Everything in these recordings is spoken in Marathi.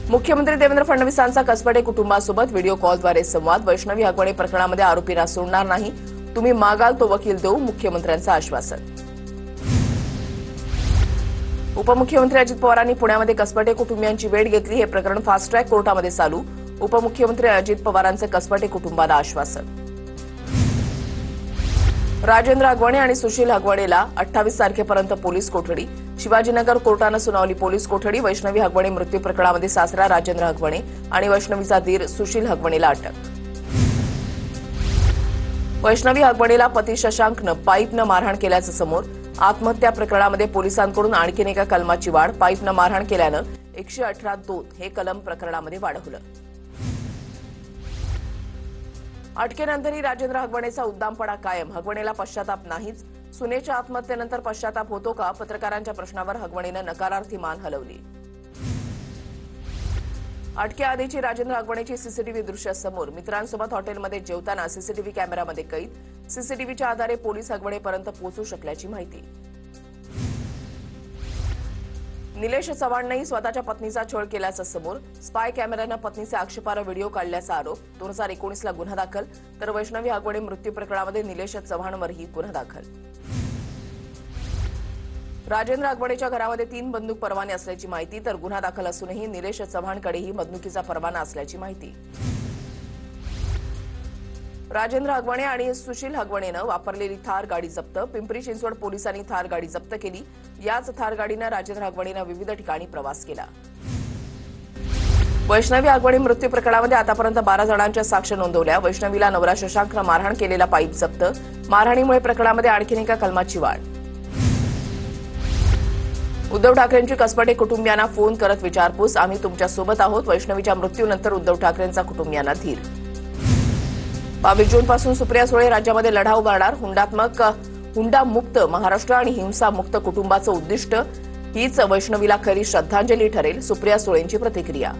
मुख्यमंत्री देवेंद्र फडणवीसांचा कसबडे कुटुंबासोबत व्हिडिओ कॉलद्वारे संवाद. वैष्णवी हगवणे प्रकरणामध्ये आरोपींना सोडणार नाही, तुम्ही मागाल तो वकील देऊ, मुख्यमंत्र्यांचं आश्वासन. उपमुख्यमंत्री अजित पवारांनी पुण्यामध्ये कसबडे कुटुंबियांची भेट घेतली. हे प्रकरण फास्ट ट्रॅक कोर्टामध्ये चालू. उपमुख्यमंत्री अजित पवारांचं कसबडे कुटुंबाला आश्वासन. राजेंद्र हगवणे आणि सुशील हगवणेला 28 तारखेपर्यंत पोलीस कोठडी. शिवाजीनगर कोर्टानं सुनावली पोलीस कोठडी. वैष्णवी हगवणे मृत्यू प्रकरणामध्ये सासरा राजेंद्र हगवणे आणि वैष्णवीचा दीर सुशील हगवणेला अटक. वैष्णवी हगवणेला पती शशांकनं पाईपनं मारहाण केल्याचं समोर. आत्महत्या प्रकरणामध्ये पोलिसांकडून आणखीन एका कलमाची वाढ. पाईपनं मारहाण केल्यानं 118(2) हे कलम प्रकरणामध्ये वाढवलं. अटकेनंतरही राजेंद्र हगवणेचा उद्दामपणा कायम. हगवणेला पश्चाताप नाहीच. सुनेच्या आत्महत्येनंतर पश्चाताप होतो का? पत्रकारांच्या प्रश्नावर हगवणेनं नकारार्थी मान हलवली. अटकेआधीची राजेंद्र हगवणेची सीसीटीव्ही दृश्य समोर. मित्रांसोबत हॉटेलमध्ये जेवताना सीसीटीव्ही कॅमेऱ्यामध्ये कैद. सीसीटीव्हीच्या आधारे पोलीस हगवणेपर्यंत पोहोचू शकल्याची माहिती. निलेश चव्हाणनेही स्वतःच्या पत्नीचा छळ केल्याचं समोर. स्पाय कॅमेऱ्यानं पत्नीचे आक्षेपार्ह व्हिडिओ काढल्याचा आरोप. 2019ला गुन्हा दाखल. तर वैष्णवी हगवणे मृत्यू प्रकरणामध्ये निलेश चव्हाणवरही गुन्हा दाखल. राजेंद्र हगवणेच्या घरामध्ये 3 बंदूक परवाने असल्याची माहिती. तर गुन्हा दाखल असूनही निलेश चव्हाणकडेही बंदुकीचा परवाना असल्याची माहिती. राजेंद्र हगवणे आणि सुशील हगवणेनं वापरलेली थार गाडी जप्त. पिंपरी चिंचवड पोलिसांनी थार गाडी जप्त केली. याच थार गाडीनं राजेंद्र हगवणेनं विविध ठिकाणी प्रवास केला. वैष्णवी हगवणे मृत्यू प्रकरणामध्ये आतापर्यंत 12 जणांच्या साक्ष नोंदवल्या. वैष्णवीला नवरा शशांकनं मारहाण केलेला पाईप जप्त. मारहाणीमुळे प्रकरणामध्ये आणखीन एका कलमाची वाढ. उद्धव ठाकरेंची कसबडे कुटुंबियांना फोन करत विचारपूस. आम्ही तुमच्या सोबत आहोत. वैष्णवीच्या मृत्यूनंतर उद्धव ठाकरेंचा कुटुंबियांना धीर. 22 जूनपासून सुप्रिया सुळे राज्यामध्ये लढा उभारणार. हुंडामुक्त महाराष्ट्र आणि हिंसामुक्त कुटुंबाचं उद्दिष्ट. हीच वैष्णवीला खरी श्रद्धांजली ठरेल. सुप्रिया सुळेंची प्रतिक्रिया.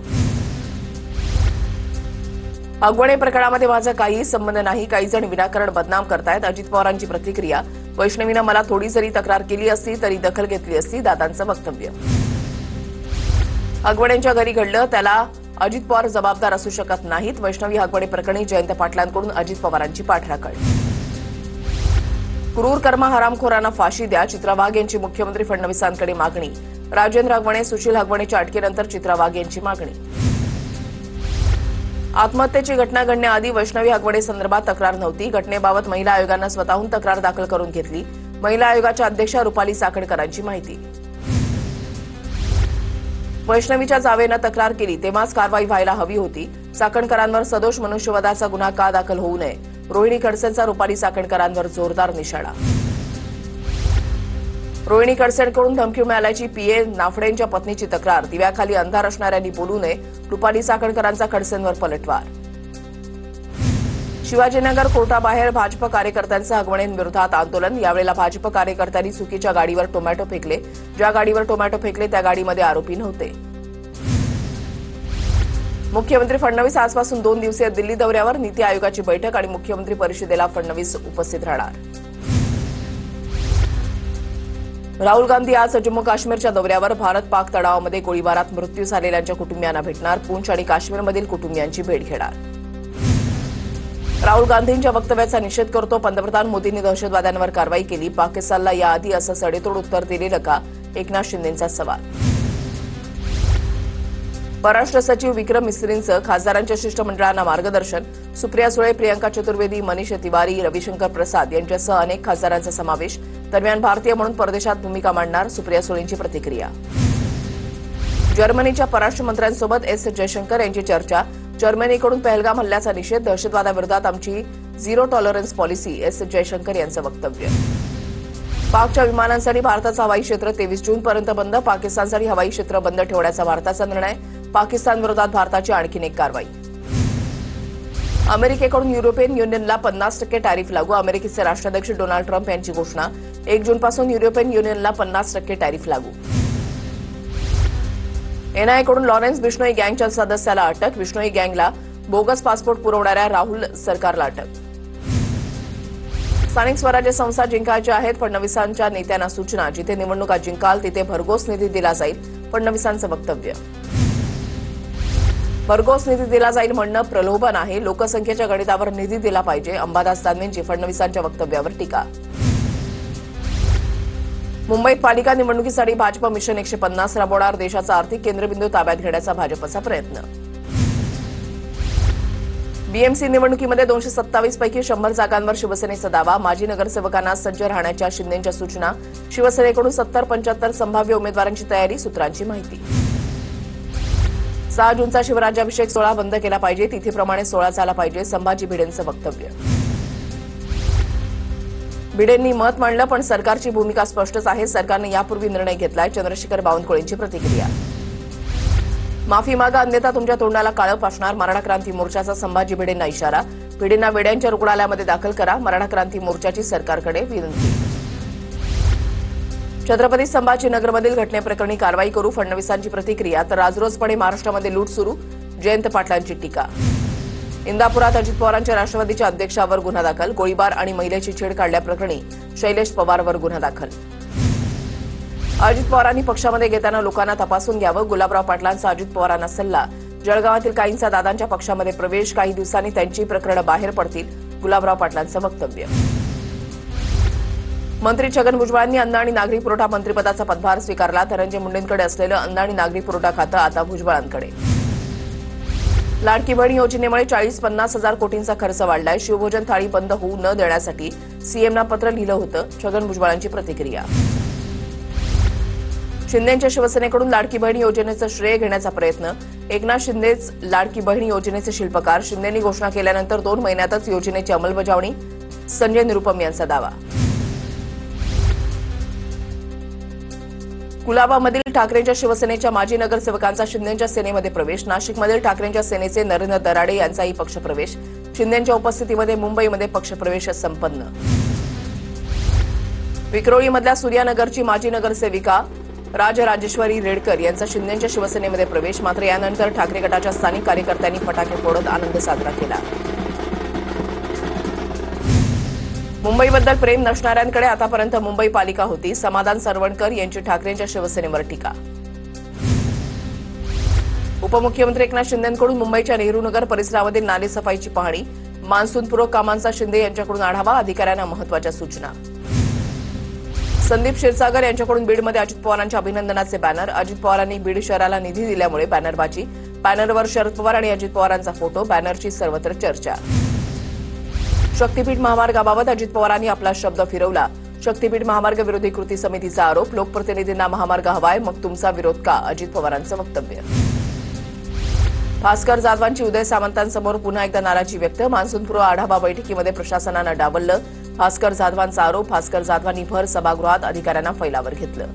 हगवणे प्रकरणामध्ये माझा काहीही संबंध नाही. काही जण विनाकारण बदनाम करतायत. अजित पवारांची प्रतिक्रिया. वैष्णवीनं मला थोडी जरी तक्रार केली असती तरी दखल घेतली असती. दादांचं वक्तव्य. हगवणेंच्या घरी घडलं त्याला अजित पवार जबाबदार असू शकत नाहीत. वैष्णवी हगवणे प्रकरणी जयंत पाटलांकडून अजित पवारांची पाठराखण. क्रूर कर्म हरामखोरांना फाशी द्या. चित्रा वाघ यांची मुख्यमंत्री फडणवीसांकडे मागणी. राजेंद्र हगवणे सुशील हगवणेच्या अटकेनंतर चित्रा वाघ यांची मागणी. आत्महत्येची घटना घडण्याआधी वैष्णवी हगवणे संदर्भात तक्रार नव्हती. घटनेबाबत महिला आयोगानं स्वतःहून तक्रार दाखल करून घेतली. महिला आयोगाच्या अध्यक्षा रुपाली चाकणकरांची माहिती. वैष्णवीच्या जावेनं तक्रार केली तेव्हाच कारवाई व्हायला हवी होती. चाकणकरांवर सदोष मनुष्यवधाचा गुन्हा का दाखल होऊ नये? रोहिणी खडसेंचा रुपाली चाकणकरांवर जोरदार निशाणा. रोहिणी खडसेंकडून धमकी मिळाल्याची पीए नाफडेंच्या पत्नीची तक्रार. दिव्याखाली अंधार असणाऱ्यांनी बोलू नये. रुपाली चाकणकरांचा खडसेंवर पलटवार. शिवाजीनगर कोर्टाबाहेर भाजप कार्यकर्त्यांचं हगवणेंविरोधात आंदोलन. यावेळेला भाजप कार्यकर्त्यांनी चुकीच्या गाडीवर टोमॅटो फेकले. ज्या गाडीवर टोमॅटो फेकले त्या गाडीमध्ये आरोपी नव्हते. मुख्यमंत्री फडणवीस आजपासून 2 दिवसीय दिल्ली दौऱ्यावर. नीती आयोगाची बैठक आणि मुख्यमंत्री परिषदेला फडणवीस उपस्थित राहणार. राहुल गांधी आज जम्मू काश्मीरच्या दौऱ्यावर. भारत पाक तणावामध्ये गोळीबारात मृत्यू झालेल्यांच्या कुटुंबियांना भेटणार. पूंछ आणि काश्मीरमधील कुटुंबियांची भेट घेणार. राहुल गांधींच्या वक्तव्याचा निषेध करतो. पंतप्रधान मोदींनी दहशतवाद्यांवर कारवाई केली. पाकिस्तानला याआधी असं सडेतोड उत्तर दिलेलं का? एकनाथ शिंदेंचा सवाल. परराष्ट्र सचिव विक्रम मिस्रींचं खासदारांच्या शिष्टमंडळांना मार्गदर्शन. सुप्रिया सुळे, प्रियंका चतुर्वेदी, मनीष तिवारी, रविशंकर प्रसाद यांच्यासह अनेक खासदारांचा समावेश. दरम्यान भारतीय म्हणून परदेशात भूमिका मांडणार. सुप्रिया सुळेंची प्रतिक्रिया. जर्मनीच्या परराष्ट्र मंत्र्यांसोबत एस जयशंकर यांची चर्चा. जर्मनीकडून पहलगाम हल्ल्याचा निषेध. दहशतवादाविरोधात आमची zero tolerance policy. S Jaishankar यांचं वक्तव्य. पाकच्या विमानांसाठी भारताचं हवाई क्षेत्र 23 जूनपर्यंत बंद. पाकिस्तानसाठी हवाई क्षेत्र बंद ठेवण्याचा भारताचा निर्णय. पाकिस्तानविरोधात भारताची आणखीन एक कारवाई. अमेरिकेकडून युरोपियन युनियनला 50% टॅरिफ लागू. अमेरिकेचे राष्ट्राध्यक्ष डोनाल्ड ट्रम्प यांची घोषणा. 1 जूनपासून युरोपियन युनियनला 50% टॅरिफ लागू. एनआयएकडून लॉरेन्स बिश्नोई गँगच्या सदस्याला अटक. बिश्नोई गँगला बोगस पासपोर्ट पुरवणाऱ्या राहुल सरकारला अटक. स्थानिक स्वराज्य संस्था जिंकायच्या आहेत. फडणवीसांच्या नेत्यांना सूचना. जिथे निवडणुका जिंकाल तिथे भरघोस निधी दिला जाईल. फडणवीसांचं वक्तव्य. भरघोस निधी दिला जाईल म्हणणं प्रलोभन आहे. लोकसंख्येच्या गणितावर निधी दिला पाहिजे. अंबादास दानवेंची फडणवीसांच्या वक्तव्यावर टीका. मुंबईत पालिका निवडणुकीसाठी भाजप मिशन 150 राबवणार. देशाचा आर्थिक केंद्रबिंदू ताब्यात घेण्याचा भाजपचा प्रयत्न. बीएमसी निवडणुकीमध्ये 227 पैकी 100 जागांवर शिवसेनेचा दावा. माजी नगरसेवकांना सज्ज राहण्याच्या शिंदेंच्या सूचना. शिवसेनेकडून 70-75 संभाव्य उमेदवारांची तयारी. सूत्रांची माहिती. 6 जूनचा शिवराज्याभिषेक सोहळा बंद केला पाहिजे. तिथीप्रमाणे सोहळा झाला पाहिजे. संभाजी भिडेंचं वक्तव्य. भिडेंनी मत मांडलं पण सरकारची भूमिका स्पष्टच आहे. सरकारने यापूर्वी निर्णय घेतलाय. चंद्रशेखर बावनकुळेंची प्रतिक्रिया. माफी मागा अन्यथा तुमच्या तोंडाला काळं फासणार. मराठा क्रांती मोर्चाचा संभाजी भिडेंना इशारा. भिडेंना वेड्यांच्या रुग्णालयामध्ये दाखल करा. मराठा क्रांती मोर्चाची सरकारकडे विनंती. छत्रपती संभाजीनगरमधील घटनेप्रकरणी कारवाई करू. फडणवीसांची प्रतिक्रिया. तर राजरोसपणे महाराष्ट्रामध्ये लूट सुरू. जयंत पाटलांची टीका. इंदापुरात अजित पवारांच्या राष्ट्रवादीच्या अध्यक्षावर गुन्हा दाखल. गोळीबार आणि महिलेची छेड काढल्याप्रकरणी शैलेश पवारवर गुन्हा दाखल. अजित पवारांनी पक्षामध्ये घेताना लोकांना तपासून घ्यावं. गुलाबराव पाटलांचा अजित पवारांना सल्ला. जळगावातील काहींचा दादांच्या पक्षामध्ये प्रवेश. काही दिवसांनी त्यांची प्रकरणं बाहेर पडतील. गुलाबराव पाटलांचं वक्तव्य. मंत्री छगन भुजबळांनी अन्न आणि नागरी पुरवठा मंत्रिपदाचा पदभार स्वीकारला. धनंजय मुंडेंकडे असलेलं अन्न आणि नागरी पुरवठा खातं आता भुजबळांकडे. लाडकी बहीण योजनेमुळे 40-50 हजार कोटींचा खर्च वाढलाय. शिवभोजन थाळी बंद होऊ न देण्यासाठी सीएमना पत्र लिहिलं होतं. छगन भुजबळांची प्रतिक्रिया. शिंदेंच्या शिवसेनेकडून लाडकी बहीण योजनेचं श्रेय घेण्याचा प्रयत्न. एकनाथ शिंदेच लाडकी बहीण योजनेचे शिल्पकार. शिंदेंनी घोषणा केल्यानंतर 2 महिन्यातच योजनेची अंमलबजावणी. संजय निरुपम यांचा दावा. कुलाबामधील ठाकरेंच्या शिवसेनेच्या माजी नगरसेवकांचा शिंदेंच्या सेनेमध्ये प्रवेश. नाशिकमधील ठाकरेंच्या सेनेचे नरेंद्र दराडे यांचाही पक्षप्रवेश. शिंदेंच्या उपस्थितीमध्ये मुंबईमध्ये पक्षप्रवेश संपन्न. विक्रोळीमधल्या सूर्यानगरची माजी नगरसेविका राजराजेश्वरी रेडकर यांचा शिंदेंच्या शिवसेनेमध्ये प्रवेश. मात्र यानंतर ठाकरे गटाच्या स्थानिक कार्यकर्त्यांनी फटाके फोडत आनंद साजरा केला. मुंबईबद्दल प्रेम नसणाऱ्यांकडे आतापर्यंत मुंबई पालिका होती. समाधान सरवणकर यांची ठाकरेंच्या शिवसेनेवर टीका. उपमुख्यमंत्री एकनाथ शिंदेंकडून मुंबईच्या नेहरूनगर परिसरामधील नालेसफाईची पाहणी. मान्सूनपूर्व कामांचा शिंदे यांच्याकडून आढावा. अधिकाऱ्यांना महत्त्वाच्या सूचना. संदीप क्षीरसागर यांच्याकडून बीडमध्ये अजित पवारांच्या अभिनंदनाचे बॅनर. अजित पवारांनी बीड शहराला निधी दिल्यामुळे बॅनरबाजी. बॅनरवर शरद पवार आणि अजित पवारांचा फोटो. बॅनरची सर्वत्र चर्चा. शक्तीपीठ महामार्गाबाबत अजित पवारांनी आपला शब्द फिरवला. शक्तीपीठ महामार्ग विरोधी कृती समितीचा आरोप. लोकप्रतिनिधींना महामार्ग हवाय मग तुमचा विरोध का. अजित पवारांचं वक्तव्य. भास्कर जाधवांची उदय सामंतांसमोर पुन्हा एकदा नाराजी व्यक्त. मान्सूनपूर्व आढावा बैठकीमध्ये प्रशासनानं डावललं. भास्कर जाधवांचा आरोप. भास्कर जाधवांनी भर सभागृहात अधिकाऱ्यांना फैलावर घेतलं.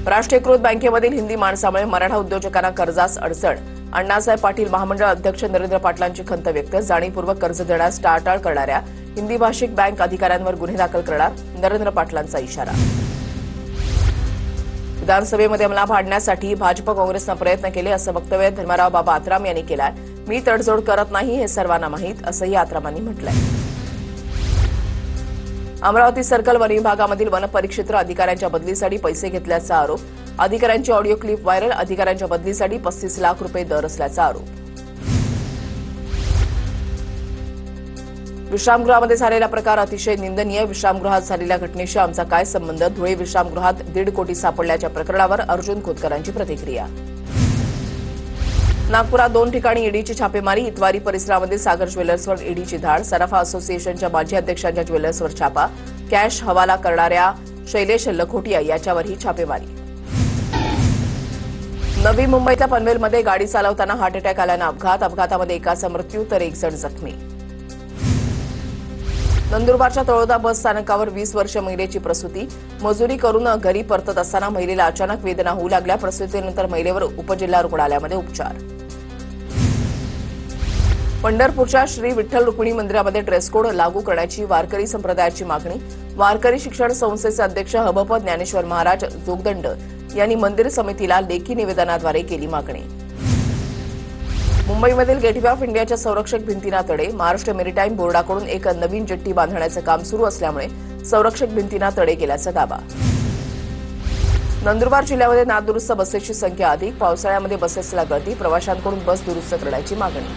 राष्ट्रीयकृत बँकेमधील हिंदी माणसामुळे मराठा उद्योजकांना कर्जास अडचण. अण्णासाहेब पाटील महामंडळ अध्यक्ष नरेंद्र पाटलांची खंत व्यक्त. जाणीवपूर्वक कर्ज देण्यास टाळाटाळ करणाऱ्या हिंदी भाषिक बँक अधिकाऱ्यांवर गुन्हे दाखल करणार. नरेंद्र पाटलांचा इशारा. विधानसभेमध्ये मला भांडण्यासाठी भाजप काँग्रेसनं प्रयत्न केले असं वक्तव्य धर्मराव बाबा आत्राम यांनी केलंय. मी तडजोड करत नाही हे सर्वांना माहीत असंही आत्रामांनी म्हटलंय. अमरावती सर्कल वन विभागामधील वनपरिक्षेत्र अधिकाऱ्यांच्या बदलीसाठी पैसे घेतल्याचा आरोप. अधिकाऱ्यांची ऑडिओ क्लिप व्हायरल. अधिकाऱ्यांच्या बदलीसाठी 35 लाख रुपये दर असल्याचा आरोप. विश्रामगृहामध्ये झालेला प्रकार अतिशय निंदनीय. विश्रामगृहात झालेल्या घटनेशी आमचा काय संबंध. धुळे विश्रामगृहात 1.5 कोटी सापडल्याच्या प्रकरणावर अर्जुन खोतकरांची प्रतिक्रिया. नागपुरात 2 ठिकाणी ईडीची छापेमारी. इतवारी परिसरामध्ये सागर ज्वेलर्सवर ईडीची धाड. सराफा असोसिएशनच्या माजी अध्यक्षांच्या ज्वेलर्सवर छापा. कॅश हवाला करणाऱ्या शैलेश लखोटिया याच्यावरही छापेमारी. नवी मुंबईच्या पनवेलमध्ये गाडी चालवताना हार्ट अटॅक आल्यानं अपघात. अपघातामध्ये एकाचा मृत्यू तर 1 जण जखमी. नंदुरबारच्या तळोदा बस स्थानकावर 20 वर्ष महिलेची प्रसूती. मजुरी करून घरी परतत असताना महिलेला अचानक वेदना होऊ लागल्या. प्रसूतीनंतर महिलेवर उपजिल्हा रुग्णालयामध्ये उपचार. पंढरपूरच्या श्री विठ्ठल रुक्मिणी मंदिरामध्ये ड्रेस कोड लागू करण्याची वारकरी संप्रदायाची मागणी. वारकरी शिक्षण संस्थेचे अध्यक्ष हबप ज्ञानेश्वर महाराज जोगदंड यांनी मंदिर समितीला लेखी निवेदनाद्वारे केली मागणी. मुंबईमधील गेटवे ऑफ इंडियाच्या संरक्षक भिंतींना तडे. महाराष्ट्र मेरीटाईम बोर्डाकडून एक नवीन जेट्टी बांधण्याचं काम सुरू असल्यामुळे संरक्षक भिंतींना तडे केल्याचा दावा. नंदुरबार जिल्ह्यामध्ये नादुरुस्त बसेसची संख्या अधिक, पावसाळ्यामध्ये बसेसला गर्दी, प्रवाशांकडून बस दुरुस्त करण्याची मागणी.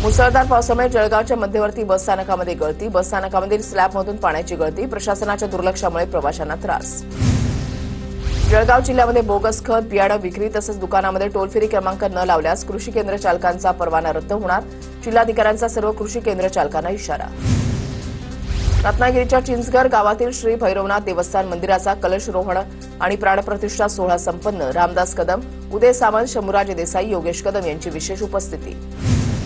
मुसळधार पावसामुळे जळगावच्या मध्यवर्ती बस स्थानकामध्ये गळती, बस स्थानकामधील स्लॅबमधून पाण्याची गळती, प्रशासनाच्या दुर्लक्षामुळे प्रवाशांना त्रास. जळगाव जिल्ह्यामध्ये बोगस खत, बियाणं विक्री तसंच दुकानामध्ये टोल फ्री क्रमांक न लावल्यास कृषी केंद्र चालकांचा परवाना रद्द होणार, जिल्हाधिकाऱ्यांचा सर्व कृषी केंद्र चालकांना इशारा. रत्नागिरीच्या चिंचघर गावातील श्री भैरवनाथ देवस्थान मंदिराचा कलशरोहण आणि प्राणप्रतिष्ठा सोहळा संपन्न, रामदास कदम, उदय सामंत, शंभूराज देसाई, योगेश कदम यांची विशेष उपस्थिती.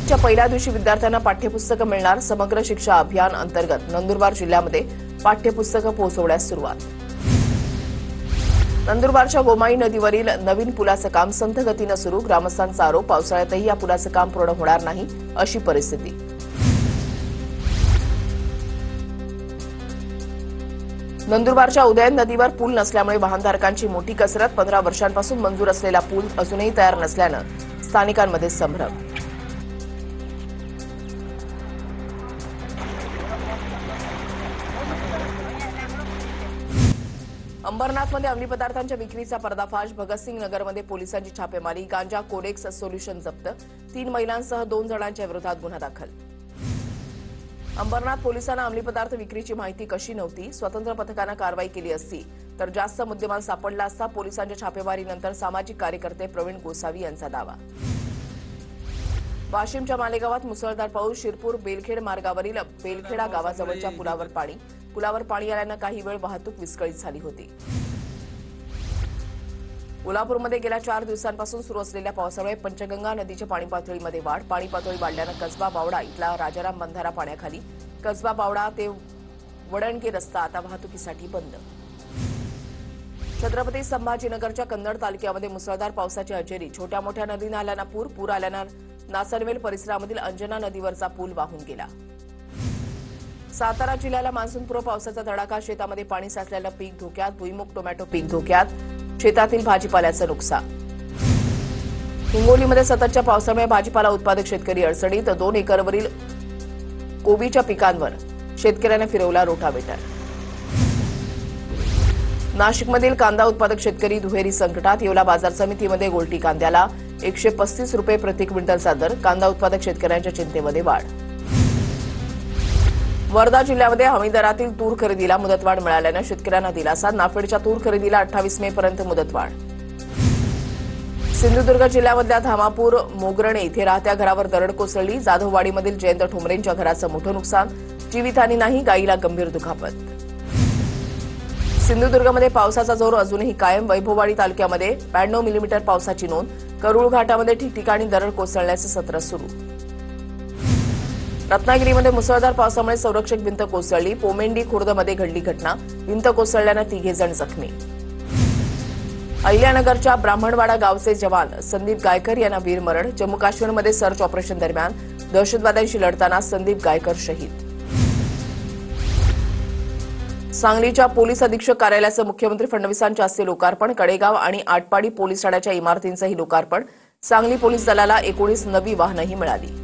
च्या पहिल्या दिवशी विद्यार्थ्यांना पाठ्यपुस्तकं मिळणार, समग्र शिक्षा अभियान अंतर्गत नंदुरबार जिल्ह्यामध्ये पाठ्यपुस्तकं पोहोचवण्यास सुरुवात. नंदुरबारच्या गोमाई नदीवरील नवीन पुलाचं काम संथ गतीनं सुरू, ग्रामस्थांचा आरोप, पावसाळ्यातही या पुलाचं काम पूर्ण होणार नाही अशी परिस्थिती. नंदुरबारच्या उदयन नदीवर पूल नसल्यामुळे वाहनधारकांची मोठी कसरत, 15 वर्षांपासून मंजूर असलेला पूल अजूनही तयार नसल्यानं स्थानिकांमध्ये संभ्रम. अंबरनाथमध्ये अंमली पदार्थांच्या विक्रीचा पर्दाफाश, भगतसिंग नगरमध्ये पोलिसांची छापेमारी, गांजा कोडेक्स सोल्युशन जप्त, 3 महिलांसह 2 जणांच्या विरोधात गुन्हा दाखल. अंबरनाथ पोलिसांना अंमली पदार्थ विक्रीची माहिती कशी नव्हती, स्वतंत्र पथकानं कारवाई केली असती तर जास्त मुद्देमाल सापडला असता, पोलिसांच्या छापेमारीनंतर सामाजिक कार्यकर्ते प्रवीण गोसावी यांचा दावा. वाशिमच्या मालेगावात मुसळधार पाऊस, शिरपूर बेलखेड मार्गावरील बेलखेडा गावाजवळच्या पुलावर पाणी आल्यानं काही वेळ वाहतूक विस्कळीत झाली होती. कोल्हापूरमध्ये गेल्या 4 दिवसांपासून सुरू असलेल्या पावसामुळे पंचगंगा नदीच्या पाणी पातळीमध्ये वाढ, पाणी पातळी वाढल्यानं कसबा बावडा इथला राजाराम बंधारा पाण्याखाली, कसबा बावडा ते वडणगे रस्ता आता वाहतुकीसाठी बंद. छत्रपती संभाजीनगरच्या कन्नड तालुक्यामध्ये मुसळधार पावसाची हजेरी, छोट्या मोठ्या नदी नाल्यांना पूर आल्यानं नासनवेल परिसरामधील अंजना नदीवरचा पूल वाहून गेला. सातारा जिल्ह्याला मान्सूनपूर्व पावसाचा तडाखा, शेतामध्ये पाणी साचल्यानं पीक धोक्यात, भुईमुग टोमॅटो पीक धोक्यात, शेतातील भाजीपाल्याचं नुकसान. हिंगोलीमध्ये सततच्या पावसामुळे भाजीपाला उत्पादक शेतकरी अडचणीत, 2 एकरवरील कोबीच्या पिकांवर शेतकऱ्याने फिरवला रोटावेटर. नाशिकमधील कांदा उत्पादक शेतकरी दुहेरी संकटात, येवला बाजार समितीमध्ये गोल्टी कांद्याला 135 रुपये प्रति क्विंटलचा दर, कांदा उत्पादक शेतकऱ्यांच्या चिंतेमध्ये वाढ. वर्धा जिल्ह्यामध्ये हमी दरातील तूर खरेदीला मुदतवाढ मिळाल्यानं शेतकऱ्यांना दिलासा, नाफेडच्या तूर खरेदीला 28 मे पर्यंत मुदतवाढ. सिंधुदुर्ग जिल्ह्यामधल्या धामापूर मोगरणे इथे राहत्या घरावर दरड कोसळली, जाधववाडीमधील जयंत ठोंबरेंच्या घराचं मोठं नुकसान, जीवितहानी नाही, गायीला गंभीर दुखापत. सिंधुदुर्गमध्ये पावसाचा जोर अजूनही कायम, वैभववाडी तालुक्यामध्ये 92 मिलीमीटर पावसाची नोंद, करूळ घाटामध्ये ठिकठिकाणी दरड कोसळण्याचं सत्र सुरू. रत्नागिरीमध्ये मुसळधार पावसामुळे संरक्षक भिंत कोसळली, पोमेंडी खुर्दमध्ये घडली घटना, भिंत कोसळल्यानं 3 जण जखमी. अहिल्यानगरच्या ब्राह्मणवाडा गावचे जवान संदीप गायकर यांना वीरमरण, जम्मू काश्मीरमध्ये सर्च ऑपरेशन दरम्यान दहशतवाद्यांशी लढताना संदीप गायकर शहीद. सांगलीच्या पोलीस अधीक्षक कार्यालयाचं मुख्यमंत्री फडणवीसांच्या हस्ते लोकार्पण, कडेगाव आणि आटपाडी पोलीस ठाण्याच्या इमारतींचंही लोकार्पण, सांगली पोलीस दलाला 19 नवी वाहनंही मिळाली.